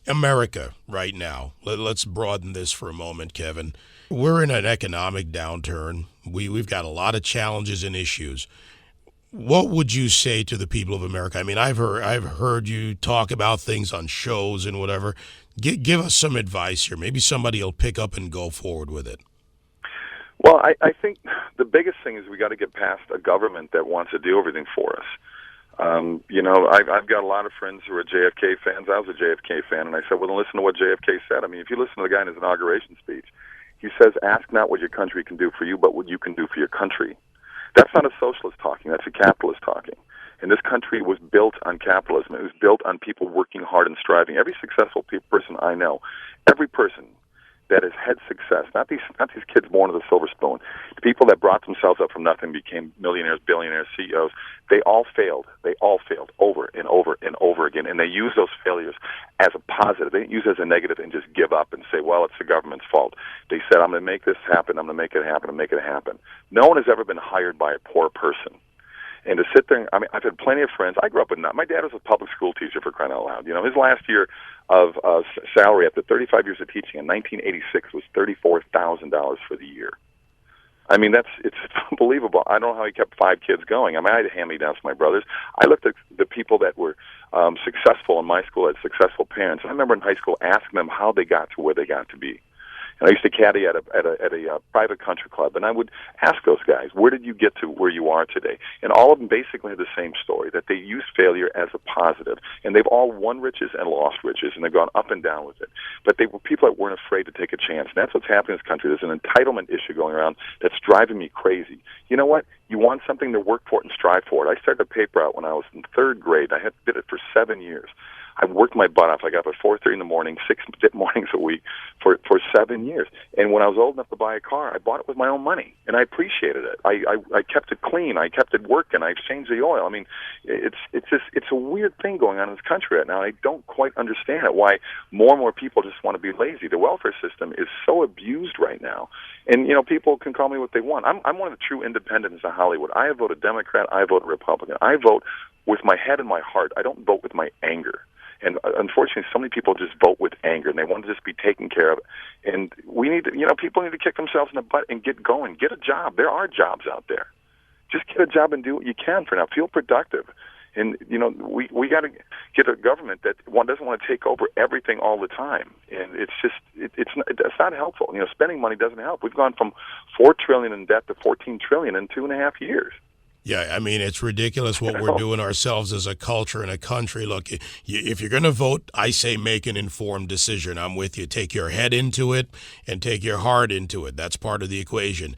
America right now, let's broaden this for a moment, Kevin. We're in an economic downturn. We've got a lot of challenges and issues. What would you say to the people of America? I mean, I've heard you talk about things on shows and whatever. Give us some advice here. Maybe somebody will pick up and go forward with it. Well, I think the biggest thing is we got to get past a government that wants to do everything for us. I've got a lot of friends who are JFK fans. I was a JFK fan, and I said, well, then listen to what JFK said. I mean, if you listen to the guy in his inauguration speech, he says, ask not what your country can do for you, but what you can do for your country. That's not a socialist talking. That's a capitalist talking. And this country was built on capitalism. It was built on people working hard and striving. Every successful person I know, every person that has had success, not these kids born with a silver spoon, the people that brought themselves up from nothing, became millionaires, billionaires, CEOs, they all failed. They all failed over and over and over again. And they use those failures as a positive. They didn't use it as a negative and just give up and say, well, it's the government's fault. They said, I'm going to make this happen. I'm going to make it happen and make it happen. No one has ever been hired by a poor person. And to sit there, I mean, I've had plenty of friends. I grew up with, my dad was a public school teacher, for crying out loud. You know, his last year of salary after 35 years of teaching in 1986 was $34,000 for the year. I mean, it's unbelievable. I don't know how he kept 5 kids going. I mean, I had hand-me-downs for my brothers. I looked at the people that were successful in my school, had successful parents. I remember in high school asking them how they got to where they got to be. And I used to caddy at a private country club, and I would ask those guys, where did you get to where you are today? And all of them basically had the same story, that they used failure as a positive. And they've all won riches and lost riches, and they've gone up and down with it. But they were people that weren't afraid to take a chance. And that's what's happening in this country. There's an entitlement issue going around that's driving me crazy. You know what? You want something to work for it and strive for it. I started a paper out when I was in 3rd grade. I did it for 7 years. I worked my butt off. I got up at 4:30 in the morning, 6 mornings a week for 7 years. And when I was old enough to buy a car, I bought it with my own money, and I appreciated it. I kept it clean. I kept it working. I exchanged the oil. I mean, it's a weird thing going on in this country right now. I don't quite understand it. Why more and more people just want to be lazy. The welfare system is so abused right now, and people can call me what they want. I'm one of the true independents of Hollywood. I vote a Democrat. I vote a Republican. I vote with my head and my heart. I don't vote with my anger. And unfortunately, so many people just vote with anger, and they want to just be taken care of. And we need to, people need to kick themselves in the butt and get going. Get a job. There are jobs out there. Just get a job and do what you can for now. Feel productive. And, we got to get a government that doesn't want to take over everything all the time. And it's just, it's not helpful. Spending money doesn't help. We've gone from $4 trillion in debt to $14 trillion in 2.5 years. Yeah, I mean, it's ridiculous what we're doing ourselves as a culture and a country. Look, if you're going to vote, I say make an informed decision. I'm with you. Take your head into it and take your heart into it. That's part of the equation.